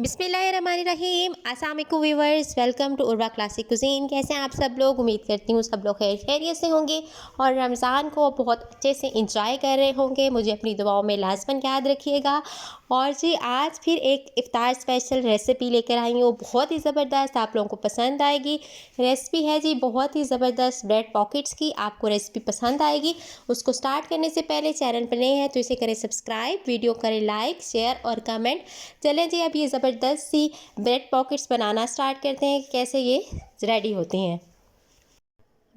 बिस्मिल्लाहिर्रहमानिर्रहीम। अस्सलाम वालेकुम viewers, welcome to Urwa classic cuisine. कैसे हैं आप सब लोग? उम्मीद करती हूँ सब लोग खैरियत से होंगे और रमज़ान को बहुत अच्छे से इंजॉय कर रहे होंगे। मुझे अपनी दुआओं में लाज़मन याद रखिएगा। और जी आज फिर एक इफ्तार स्पेशल रेसिपी लेकर आई हूँ, बहुत ही ज़बरदस्त, आप लोगों को पसंद आएगी। रेसिपी है जी बहुत ही ज़बरदस्त ब्रेड पॉकेट्स की, आपको रेसिपी पसंद आएगी। उसको स्टार्ट करने से पहले चैनल पर नए हैं तो इसे करें सब्सक्राइब, वीडियो करें लाइक, शेयर और कमेंट। चलें जी अब ये ज़बरदस्त सी ब्रेड पॉकेट्स बनाना स्टार्ट करते हैं, कैसे ये रेडी होती हैं।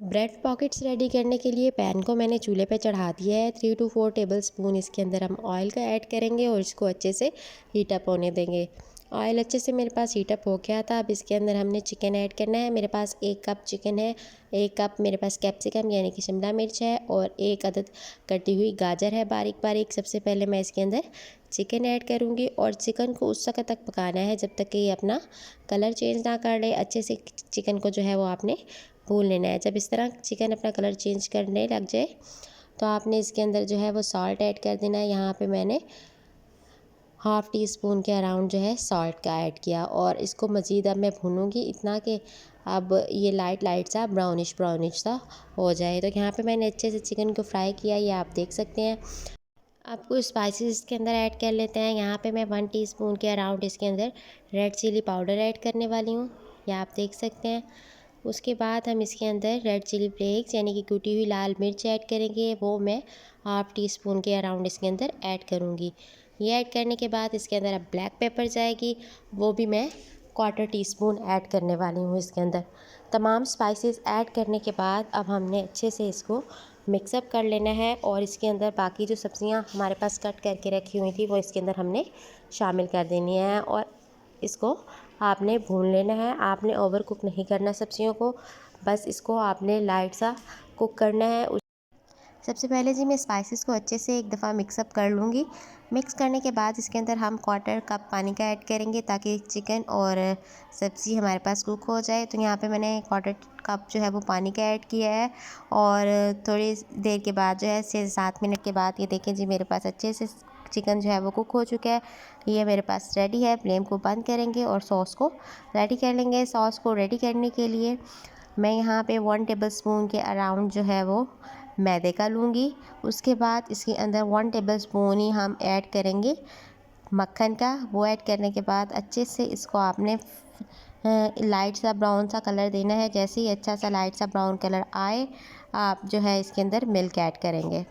ब्रेड पॉकेट्स रेडी करने के लिए पैन को मैंने चूल्हे पे चढ़ा दिया है। 3 to 4 टेबल स्पून इसके अंदर हम ऑयल का ऐड करेंगे और इसको अच्छे से हीट अप होने देंगे। ऑयल अच्छे से मेरे पास हीट अप हो गया था। अब इसके अंदर हमने चिकन ऐड करना है। मेरे पास 1 कप चिकन है, 1 कप मेरे पास कैप्सिकम यानी कि शिमला मिर्च है और 1 अदद कटी हुई गाजर है बारीक बारीक। सबसे पहले मैं इसके अंदर चिकन ऐड करूँगी और चिकन को उस वक्त तक पकाना है जब तक कि ये अपना कलर चेंज ना कर ले। अच्छे से चिकन को जो है वो आपने भून लेना है। जब इस तरह चिकन अपना कलर चेंज करने लग जाए तो आपने इसके अंदर जो है वो सॉल्ट ऐड कर देना है। यहाँ पे मैंने हाफ़ टी स्पून के अराउंड जो है सॉल्ट का ऐड किया और इसको मज़ीद अब मैं भूनूंगी इतना कि अब ये लाइट सा ब्राउनिश सा हो जाए। तो यहाँ पे मैंने अच्छे से चिकन को फ्राई किया, ये आप देख सकते हैं। अब कुछ स्पाइसेस इसके अंदर ऐड कर लेते हैं। यहाँ पे मैं 1 टीस्पून के अराउंड इसके अंदर रेड चिली पाउडर ऐड करने वाली हूँ, ये आप देख सकते हैं। उसके बाद हम इसके अंदर रेड चिली फ्लेक्स यानी कि कुटी हुई लाल मिर्च ऐड करेंगे, वो मैं हाफ़ टी स्पून के अराउंड इसके अंदर ऐड करूँगी। ये ऐड करने के बाद इसके अंदर अब ब्लैक पेपर जाएगी, वो भी मैं 1/4 टीस्पून ऐड करने वाली हूँ इसके अंदर। तमाम स्पाइसेस ऐड करने के बाद अब हमने अच्छे से इसको मिक्सअप कर लेना है और इसके अंदर बाकी जो सब्ज़ियाँ हमारे पास कट करके रखी हुई थी वो इसके अंदर हमने शामिल कर देनी है और इसको आपने भून लेना है। आपने ओवर कुक नहीं करना सब्ज़ियों को, बस इसको आपने लाइट सा कुक करना है। सबसे पहले जी मैं स्पाइसेस को अच्छे से एक दफ़ा मिक्सअप कर लूँगी। मिक्स करने के बाद इसके अंदर हम 1/4 कप पानी का ऐड करेंगे ताकि चिकन और सब्ज़ी हमारे पास कुक हो जाए। तो यहाँ पे मैंने 1/4 कप जो है वो पानी का ऐड किया है और थोड़ी देर के बाद जो है 6-7 मिनट के बाद ये देखें जी मेरे पास अच्छे से चिकन जो है वो कुक हो चुका है। ये मेरे पास रेडी है। फ्लेम को बंद करेंगे और सॉस को रेडी कर लेंगे। सॉस को रेडी करने के लिए मैं यहाँ पे 1 टेबल स्पून के अराउंड जो है वो मैदे का लूँगी। उसके बाद इसके अंदर 1 टेबल स्पून ही हम ऐड करेंगे मक्खन का। वो ऐड करने के बाद अच्छे से इसको आपने लाइट सा ब्राउन सा कलर देना है। जैसे ही अच्छा सा लाइट सा ब्राउन कलर आए आप जो है इसके अंदर मिल्क ऐड करेंगे।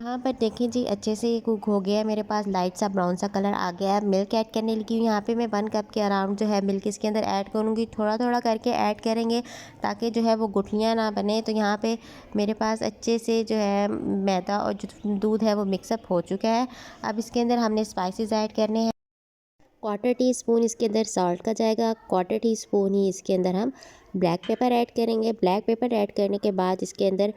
यहाँ पर देखें जी अच्छे से ये कुक हो गया है, मेरे पास लाइट सा ब्राउन सा कलर आ गया है। मिल्क ऐड करने लगी हूँ। यहाँ पे मैं 1 कप के अराउंड जो है मिल्क इसके अंदर ऐड करूँगी। थोड़ा थोड़ा करके ऐड करेंगे ताकि जो है वो गुठलियाँ ना बने। तो यहाँ पे मेरे पास अच्छे से जो है मैदा और जो दूध है वो मिक्सअप हो चुका है। अब इसके अंदर हमने स्पाइसेस ऐड करने हैं। 1/4 टी स्पून इसके अंदर सॉल्ट का जाएगा, 1/4 टी स्पून ही इसके अंदर हम ब्लैक पेपर ऐड करेंगे। ब्लैक पेपर ऐड करने के बाद इसके अंदर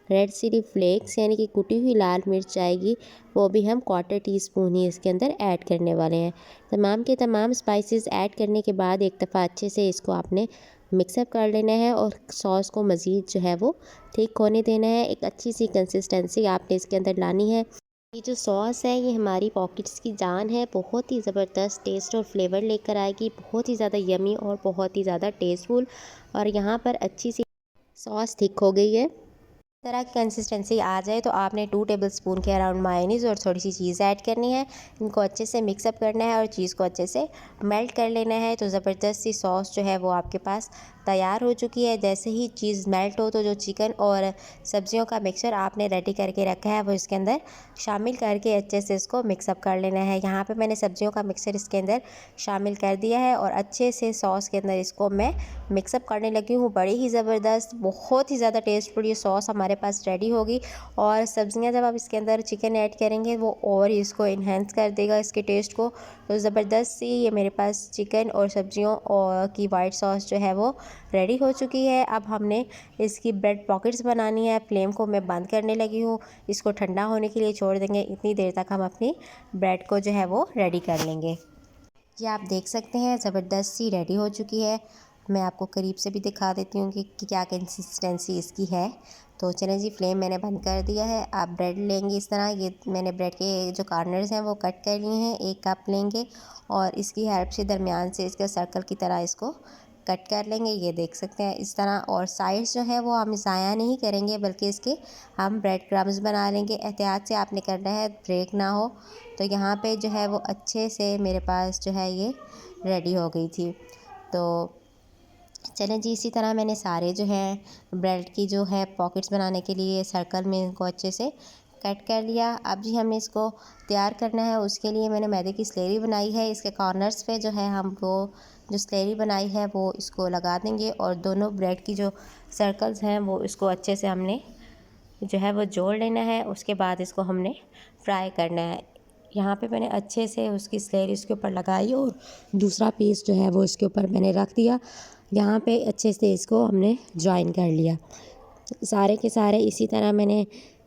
रेड चिली फ्लेक्स यानी कि कुटी हुई लाल मिर्च आएगी, वो भी हम 1/4 टी स्पून ही इसके अंदर ऐड करने वाले हैं। तमाम के तमाम स्पाइसेस ऐड करने के बाद एक दफ़ा अच्छे से इसको आपने मिक्सअप कर लेना है और सॉस को मज़ीद जो है वो थिक होने देना है। एक अच्छी सी कंसिस्टेंसी आपने इसके अंदर लानी है। ये जो सॉस है ये हमारी पॉकेट्स की जान है, बहुत ही ज़बरदस्त टेस्ट और फ्लेवर लेकर आएगी, बहुत ही ज़्यादा यमी और बहुत ही ज़्यादा टेस्टफुल। और यहाँ पर अच्छी सी सॉस थिक हो गई है। इस तरह की कंसिस्टेंसी आ जाए तो आपने 2 टेबल स्पून के अराउंड मायोनीज़ और थोड़ी सी चीज़ ऐड करनी है। इनको अच्छे से मिक्सअप करना है और चीज़ को अच्छे से मेल्ट कर लेना है। तो ज़बरदस्त सी सॉस जो है वो आपके पास तैयार हो चुकी है। जैसे ही चीज़ मेल्ट हो तो जो चिकन और सब्जियों का मिक्सचर आपने रेडी करके रखा है वो इसके अंदर शामिल करके अच्छे से इसको मिक्सअप कर लेना है। यहाँ पे मैंने सब्जियों का मिक्सचर इसके अंदर शामिल कर दिया है और अच्छे से सॉस के अंदर इसको मैं मिक्सअप करने लगी हूँ। बड़ी ही ज़बरदस्त, बहुत ही ज़्यादा टेस्टफुल ये सॉस हमारे पास रेडी होगी। और सब्जियाँ जब आप इसके अंदर चिकन ऐड करेंगे वो और इसको इन्हेंस कर देगा इसके टेस्ट को। तो ज़बरदस्त सी ये मेरे पास चिकन और सब्जियों और की वाइट सॉस जो है वो रेडी हो चुकी है। अब हमने इसकी ब्रेड पॉकेट्स बनानी है। फ्लेम को मैं बंद करने लगी हूँ, इसको ठंडा होने के लिए छोड़ देंगे। इतनी देर तक हम अपनी ब्रेड को जो है वो रेडी कर लेंगे। ये आप देख सकते हैं ज़बरदस्त सी रेडी हो चुकी है। मैं आपको करीब से भी दिखा देती हूँ कि क्या कंसिस्टेंसी इसकी है। तो चलें जी, फ्लेम मैंने बंद कर दिया है। आप ब्रेड लेंगे इस तरह, ये मैंने ब्रेड के जो कॉर्नर्स हैं वो कट कर लिए हैं, 1 कप लेंगे और इसकी हेल्प से दरमियान से इसका सर्कल की तरह इसको कट कर लेंगे। ये देख सकते हैं इस तरह। और साइड्स जो है वो हम ज़ाया नहीं करेंगे, बल्कि इसके हम ब्रेड क्रम्स बना लेंगे। एहतियात से आपने करना है, ब्रेक ना हो। तो यहाँ पे जो है वो अच्छे से मेरे पास जो है ये रेडी हो गई थी। तो चलें जी, इसी तरह मैंने सारे जो है ब्रेड की जो है पॉकेट्स बनाने के लिए सर्कल में इनको अच्छे से कट कर लिया। अब जी हमने इसको तैयार करना है। उसके लिए मैंने मैदे की स्लेरी बनाई है। इसके कॉर्नर्स पे जो है हम वो जो स्लेरी बनाई है वो इसको लगा देंगे और दोनों ब्रेड की जो सर्कल्स हैं वो इसको अच्छे से हमने जो है वो जोड़ लेना है। उसके बाद इसको हमने फ्राई करना है। यहाँ पे मैंने अच्छे से उसकी स्लेरी इसके ऊपर लगाई और दूसरा पीस जो है वो इसके ऊपर मैंने रख दिया। यहाँ पे अच्छे से इसको हमने जॉइन कर लिया। सारे के सारे इसी तरह मैंने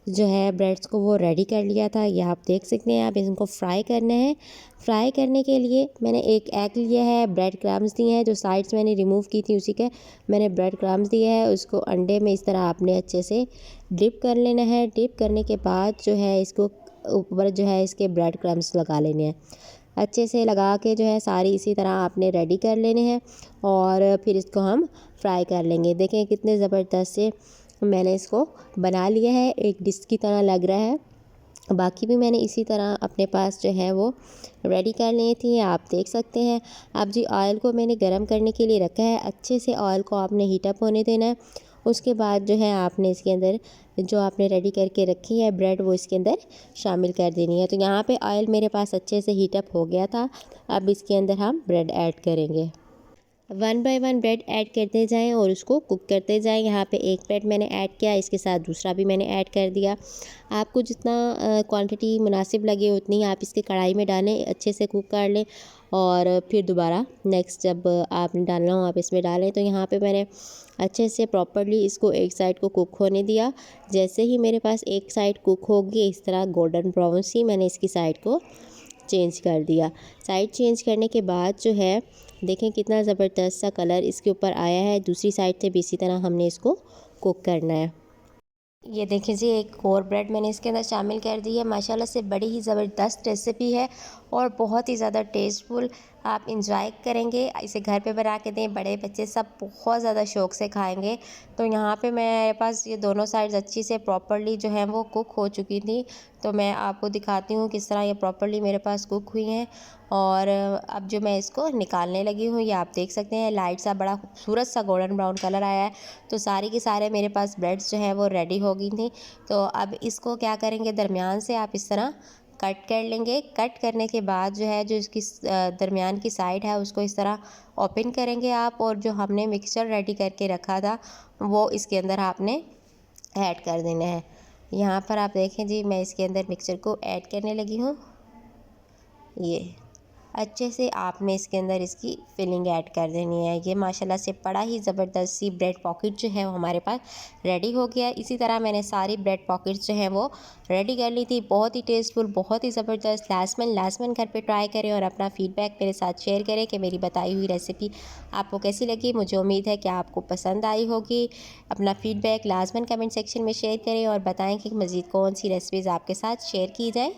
जो है ब्रेड्स को वो रेडी कर लिया था। ये आप देख सकते हैं। आप इनको फ्राई करना है। फ्राई करने के लिए मैंने एक एग लिया है, ब्रेड क्रम्स दिए हैं, जो साइड्स मैंने रिमूव की थी उसी के मैंने ब्रेड क्रम्स दिए हैं। उसको अंडे में इस तरह आपने अच्छे से डिप कर लेना है। डिप करने के बाद जो है इसको ऊपर जो है इसके ब्रेड क्रम्स लगा लेने हैं। अच्छे से लगा के जो है सारी इसी तरह आपने रेडी कर लेने हैं और फिर इसको हम फ्राई कर लेंगे। देखें कितने ज़बरदस्त से मैंने इसको बना लिया है, एक डिश की तरह लग रहा है। बाकी भी मैंने इसी तरह अपने पास जो है वो रेडी कर ली थी, आप देख सकते हैं। अब जी ऑयल को मैंने गरम करने के लिए रखा है। अच्छे से ऑयल को आपने हीटअप होने देना है। उसके बाद जो है आपने इसके अंदर जो आपने रेडी करके रखी है ब्रेड वो इसके अंदर शामिल कर देनी है। तो यहाँ पे ऑयल मेरे पास अच्छे से हीटअप हो गया था। अब इसके अंदर हम ब्रेड ऐड करेंगे। 1 बाय 1 ब्रेड ऐड करते जाएं और उसको कुक करते जाएं। यहाँ पे एक ब्रेड मैंने ऐड किया, इसके साथ दूसरा भी मैंने ऐड कर दिया। आपको जितना क्वांटिटी मुनासिब लगे उतनी आप इसके कढ़ाई में डालें, अच्छे से कुक कर लें और फिर दोबारा नेक्स्ट जब आपने डालना हो आप इसमें डालें। तो यहाँ पे मैंने अच्छे से प्रॉपरली इसको एक साइड को कुक होने दिया। जैसे ही मेरे पास एक साइड कुक होगी इस तरह गोल्डन ब्राउन सी, मैंने इसकी साइड को चेंज कर दिया। साइड चेंज करने के बाद जो है देखें कितना ज़बरदस्त सा कलर इसके ऊपर आया है। दूसरी साइड से भी इसी तरह हमने इसको कुक करना है। ये देखिए जी, एक और ब्रेड मैंने इसके अंदर शामिल कर दी है। माशाल्लाह से बड़ी ही ज़बरदस्त रेसिपी है और बहुत ही ज़्यादा टेस्टफुल। आप इंजॉय करेंगे, इसे घर पे बना के दें, बड़े बच्चे सब बहुत ज़्यादा शौक़ से खाएंगे। तो यहाँ पे मेरे पास ये दोनों साइड्स अच्छी से प्रॉपरली जो है वो कुक हो चुकी थी। तो मैं आपको दिखाती हूँ किस तरह ये प्रॉपरली मेरे पास कुक हुई हैं। और अब जो मैं इसको निकालने लगी हूँ, ये आप देख सकते हैं लाइट सा बड़ा खूबसूरत सा गोल्डन ब्राउन कलर आया है। तो सारी के सारे मेरे पास ब्रेड्स जो है वो रेडी हो गई थी। तो अब इसको क्या करेंगे, दरमियान से आप इस तरह कट कर लेंगे। कट करने के बाद जो है जो इसकी दरमियान की साइड है उसको इस तरह ओपन करेंगे आप, और जो हमने मिक्सचर रेडी करके रखा था वो इसके अंदर आपने ऐड कर देना है। यहाँ पर आप देखें जी, मैं इसके अंदर मिक्सचर को ऐड करने लगी हूँ। ये अच्छे से आपने इसके अंदर इसकी फिलिंग ऐड कर देनी है। ये माशाल्लाह से बड़ा ही ज़बरदस्त सी ब्रेड पॉकेट जो है वो हमारे पास रेडी हो गया। इसी तरह मैंने सारी ब्रेड पॉकेट्स जो हैं वो रेडी कर ली थी। बहुत ही टेस्टफुल, बहुत ही ज़बरदस्त। लाजमन घर पे ट्राई करें और अपना फ़ीडबैक मेरे साथ शेयर करें कि मेरी बताई हुई रेसिपी आपको कैसी लगी। मुझे उम्मीद है कि आपको पसंद आई होगी। अपना फ़ीडबैक लाजमन कमेंट सेक्शन में शेयर करें और बताएँ कि मज़ीद कौन सी रेसिपीज़ आपके साथ शेयर की जाए।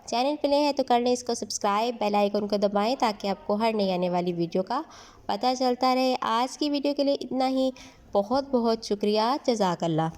चैनल पे नए हैं तो कर लें इसको सब्सक्राइब, बेल आइकन को दबाएं ताकि आपको हर नई आने वाली वीडियो का पता चलता रहे। आज की वीडियो के लिए इतना ही। बहुत बहुत शुक्रिया। जज़ाकल्लाह।